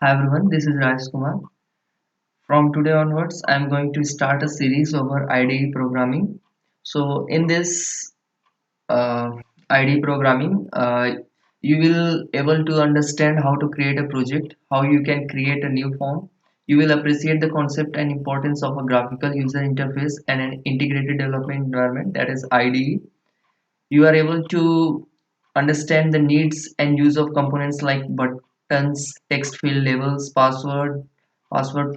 Hi everyone, this is Raj Kumar. From today onwards, I'm going to start a series over IDE programming. So, in this uh, IDE programming, you will able to understand how to create a project, how you can create a new form. You will appreciate the concept and importance of a graphical user interface and an integrated development environment, that is IDE. You are able to understand the needs and use of components like buttons, text field labels, password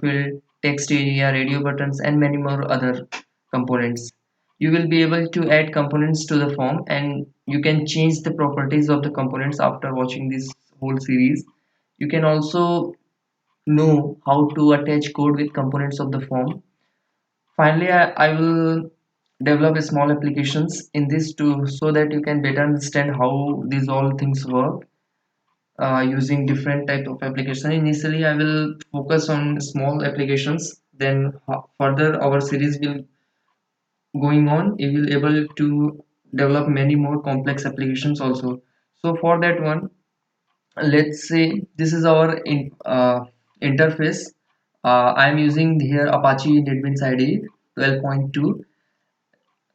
field, text area, radio buttons, and many more other components. You will be able to add components to the form, and you can change the properties of the components after watching this whole series. You can also know how to attach code with components of the form. Finally, I will develop a small applications in this too, so that you can better understand how these all things work using different type of application. Initially, I will focus on small applications. Then further our series will going on. We will able to develop many more complex applications also. So for that one, let's say this is our interface. I am using here Apache NetBeans IDE 12.2.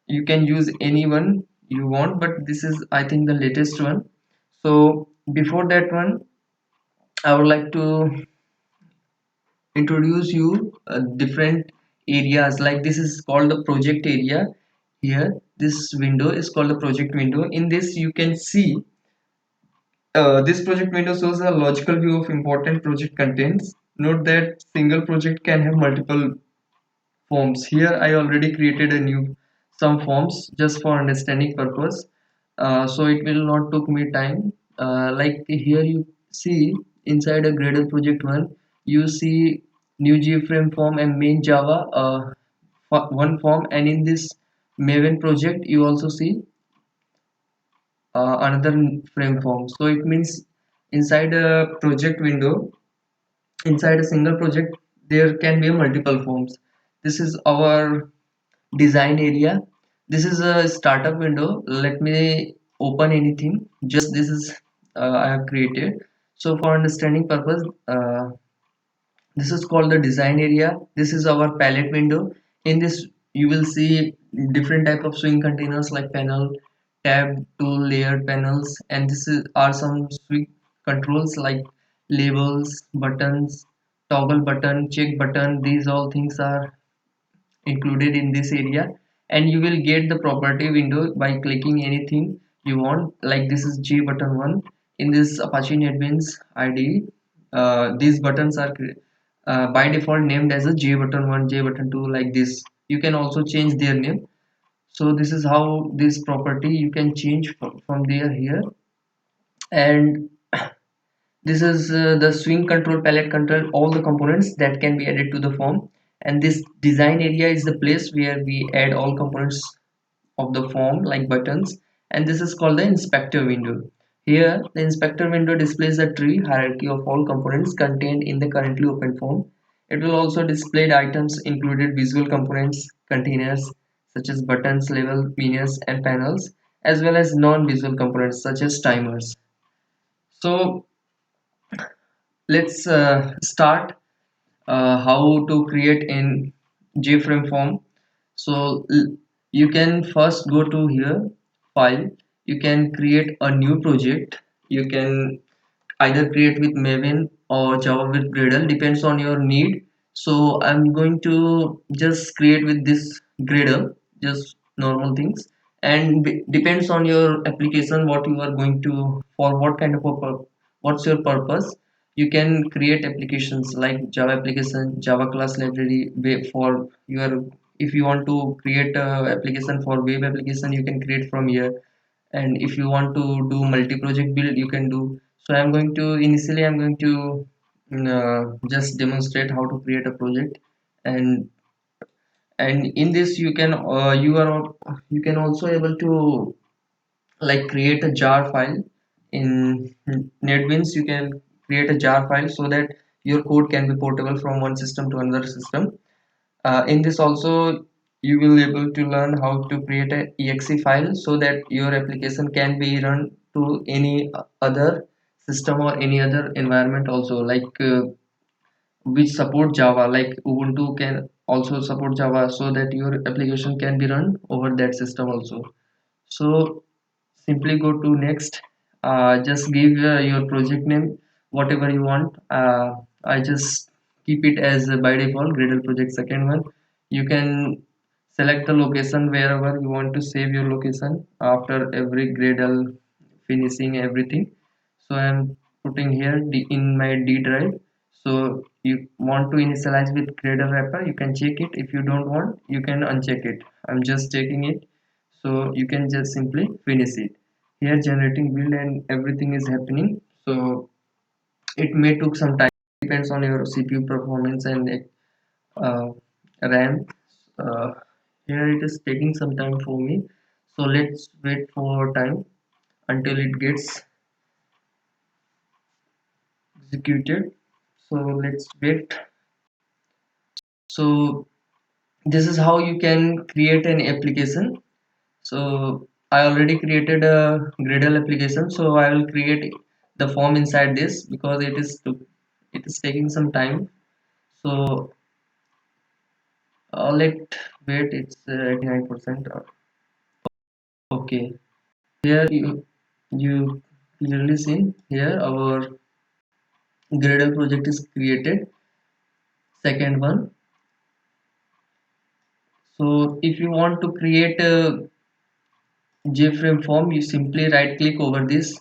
You can use any one you want, but this is I think the latest one. So before that one, I would like to introduce you different areas. Like this is called the project area. Here this window is called the project window. In this you can see this project window shows a logical view of important project contents. Note that single project can have multiple forms. Here I already created a new some forms just for understanding purpose. So it will not took me time. Like here you see inside a Gradle project one, you see new GFrame form and main Java one form, and in this Maven project you also see another frame form. So it means inside a project window, inside a single project, there can be multiple forms. This is our design area. This is a startup window. Let me open anything. Just this is I have created. So for understanding purpose, this is called the design area. This is our palette window. In this you will see different type of swing containers like panel, tab, tool, layer panels, and are some swing controls like labels, buttons, toggle button, check button. These all things are included in this area, and you will get the property window by clicking anything you want. Like this is J button 1 in this Apache NetBeans IDE. These buttons are by default named as a J button 1, J button 2, like this. You can also change their name. So this is how this property you can change from there here. And this is the swing control, palette control, all the components that can be added to the form. And this design area is the place where we add all components of the form like buttons. And this is called the inspector window. Here the inspector window displays a tree hierarchy of all components contained in the currently open form. It will also display the items included visual components containers such as buttons, label, menus, and panels, as well as non-visual components such as timers. So let's start how to create in JFrame form. So you can first go to here, file. You can create a new project. You can either create with Maven or Java with Gradle, depends on your need. So I'm going to just create with this Gradle, just normal things, and depends on your application what you are going to, for what kind of a what's your purpose. You can create applications like Java application, Java class library for your, if you want to create a application for web application, you can create from here. And if you want to do multi-project build, you can do. So I'm going to initially I'm going to just demonstrate how to create a project. And in this you can you can also able to like create a jar file in NetBeans. You can create a jar file so that your code can be portable from one system to another system. In this also you will able to learn how to create a exe file so that your application can be run to any other system or any other environment also, like which support Java, like Ubuntu can also support Java, so that your application can be run over that system also. So simply go to next. Just give your project name whatever you want. I just keep it as by default Gradle project second one. You can select the location wherever you want to save your location after every Gradle finishing everything. So I'm putting here in my D drive. So you want to initialize with Gradle wrapper, you can check it. If you don't want, you can uncheck it. I'm just checking it, so you can just simply finish it. Here generating build and everything is happening. So it may took some time, depends on your CPU performance and uh, RAM. uh, Here it is taking some time for me, so let's wait for time until it gets executed. So let's wait. So this is how you can create an application. So I already created a Gradle application, so I will create the form inside this because it is taking some time. So let wait, it's 89%. Okay, here you clearly seen here our Gradle project is created. Second one. So if you want to create a JFrame form, you simply right click over this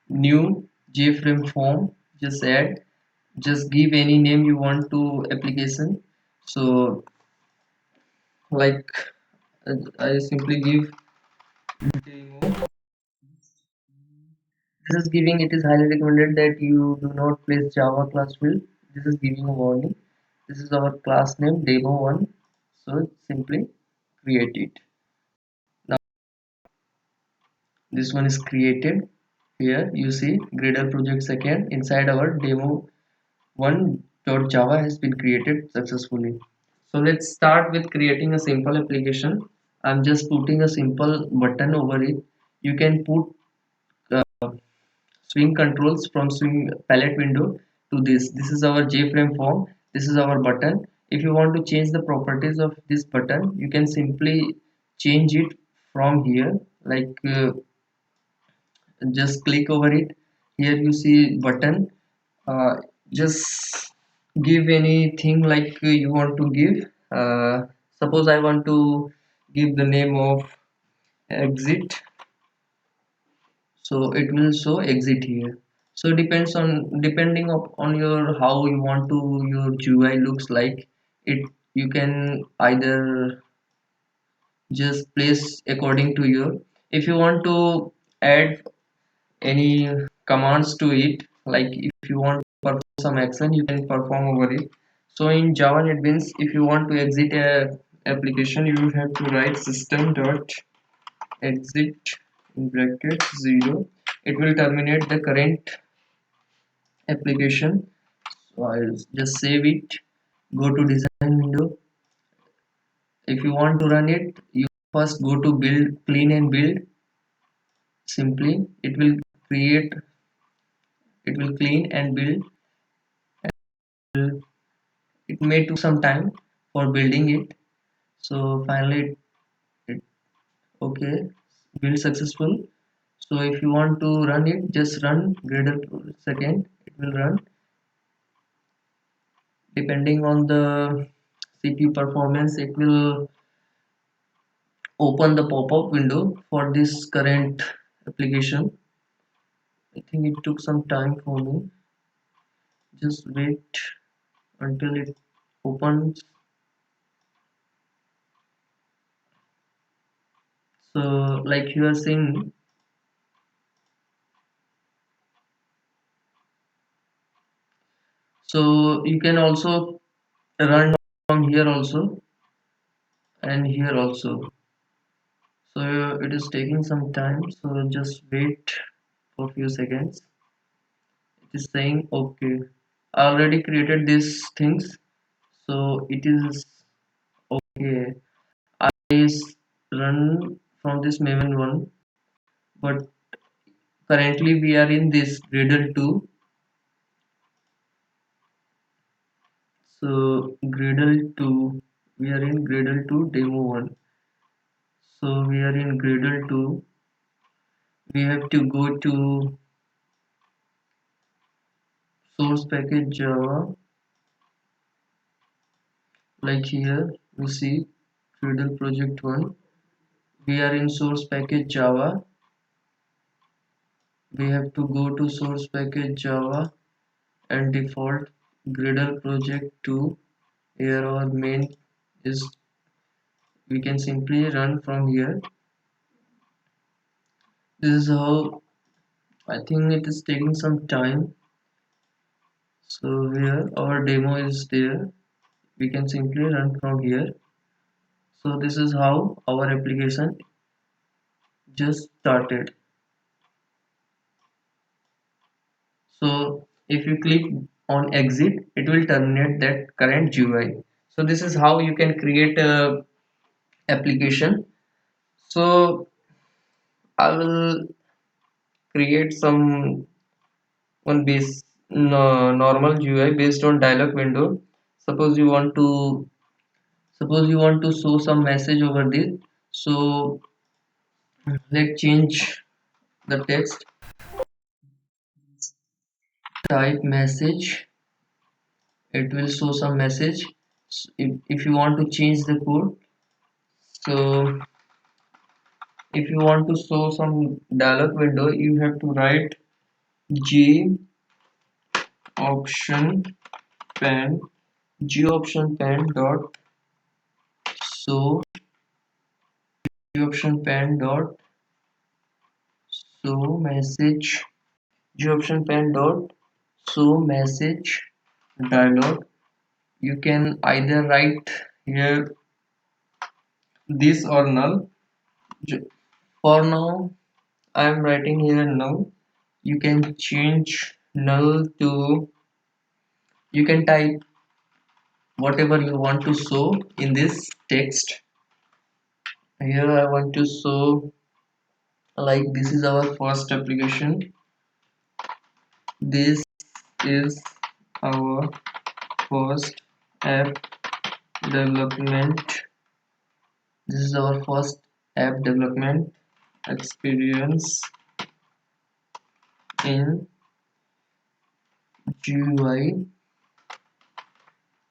new JFrame form, just add, just give any name you want to application. So like I simply give demo. This is giving, it is highly recommended that you do not place Java class field. This is giving a warning. This is our class name demo1. So simply create it. Now this one is created. Here you see Gradle project second inside our demo one.java has been created successfully. So let's start with creating a simple application. I'm just putting a simple button over it. You can put swing controls from swing palette window to this. This is our JFrame form. This is our button. If you want to change the properties of this button, you can simply change it from here. Like just click over it. Here you see button. Just give anything like you want to give. Suppose I want to give the name of exit, so it will show exit here. So depending on your how you want to your GUI looks like it. You can either just place according to your, if you want to add any commands to it, like if you want to perform some action, you can perform over it. So in Java NetBeans, if you want to exit a application, you have to write system dot exit in bracket 0. It will terminate the current application. So I'll just save it, go to design window. If you want to run it, you first go to build, clean and build. Simply create it will clean and build. It may took some time for building it. So finally it okay, build successful. So if you want to run it, just run Gradle second, it will run. Depending on the CPU performance, it will open the pop-up window for this current application. I think it took some time for me. Just wait until it opens. So like you are seeing, so you can also run from here also and here also. So it is taking some time, so just wait for a few seconds. It is saying okay, I already created these things, so it is okay. I run from this Maven one, but currently we are in this Gradle 2. So Gradle 2, we are in Gradle 2 demo 1. So we are in Gradle 2. We have to go to source package Java. Like here we see Gradle project 1. We are in source package Java. We have to go to source package Java and default Gradle project 2. Here our main is, we can simply run from here. This is how, I think it is taking some time. So here our demo is there. We can simply run from here. So this is how our application just started. So if you click on exit, it will terminate that current GUI. So this is how you can create a application. So I will create some one base normal GUI based on dialog window. Suppose you want to show some message over this. So let's change the text, type message, it will show some message. If you want to change the code, so if you want to show some dialog window, you have to write G option pen, G option pen dot show, G option pen dot show message, G option pen dot show message dialog. You can either write here this or null. For now I am writing here null. You can change null to, you can type whatever you want to show in this text. Here I want to show, like, this is our first application, this is our first app development, this is our first app development experience in GUI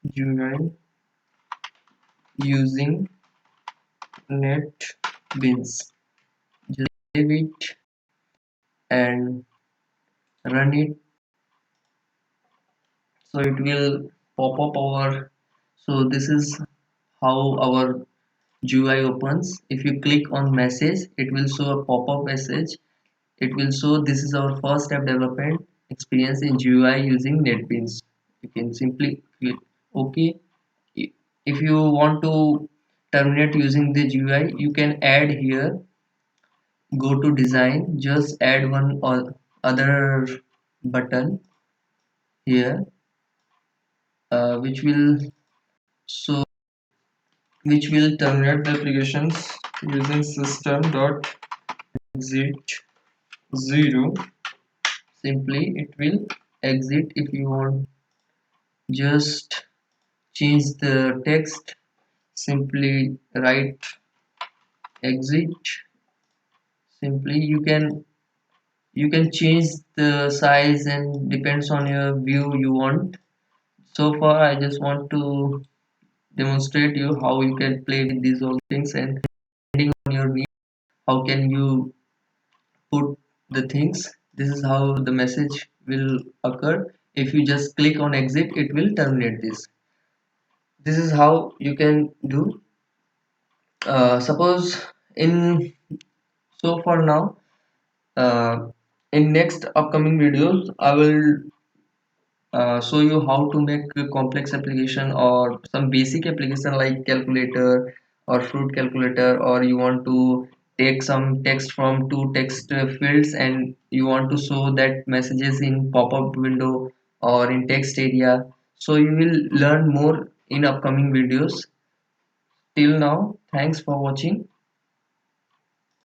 using NetBeans. Just save it and run it. So it will pop up our, so this is how our GUI opens. If you click on message, it will show a pop-up message. It will show this is our first app development experience in GUI using NetBeans. You can simply click OK. If you want to terminate using the GUI, you can add here, go to design, just add one or other button here, which will so which will terminate the applications using system.exit 0. Simply it will exit. If you want just change the text, simply write exit. Simply you can change the size and depends on your view you want. So far I just want to demonstrate you how you can play with these all things, and depending on your need, how can you put the things. This is how the message will occur. If you just click on exit, it will terminate this. This is how you can do. Suppose in, so for now, in next upcoming videos I will show you how to make a complex application or some basic application like calculator or fruit calculator, or you want to take some text from two text fields and you want to show that messages in pop-up window or in text area. So you will learn more in upcoming videos. Till now, thanks for watching.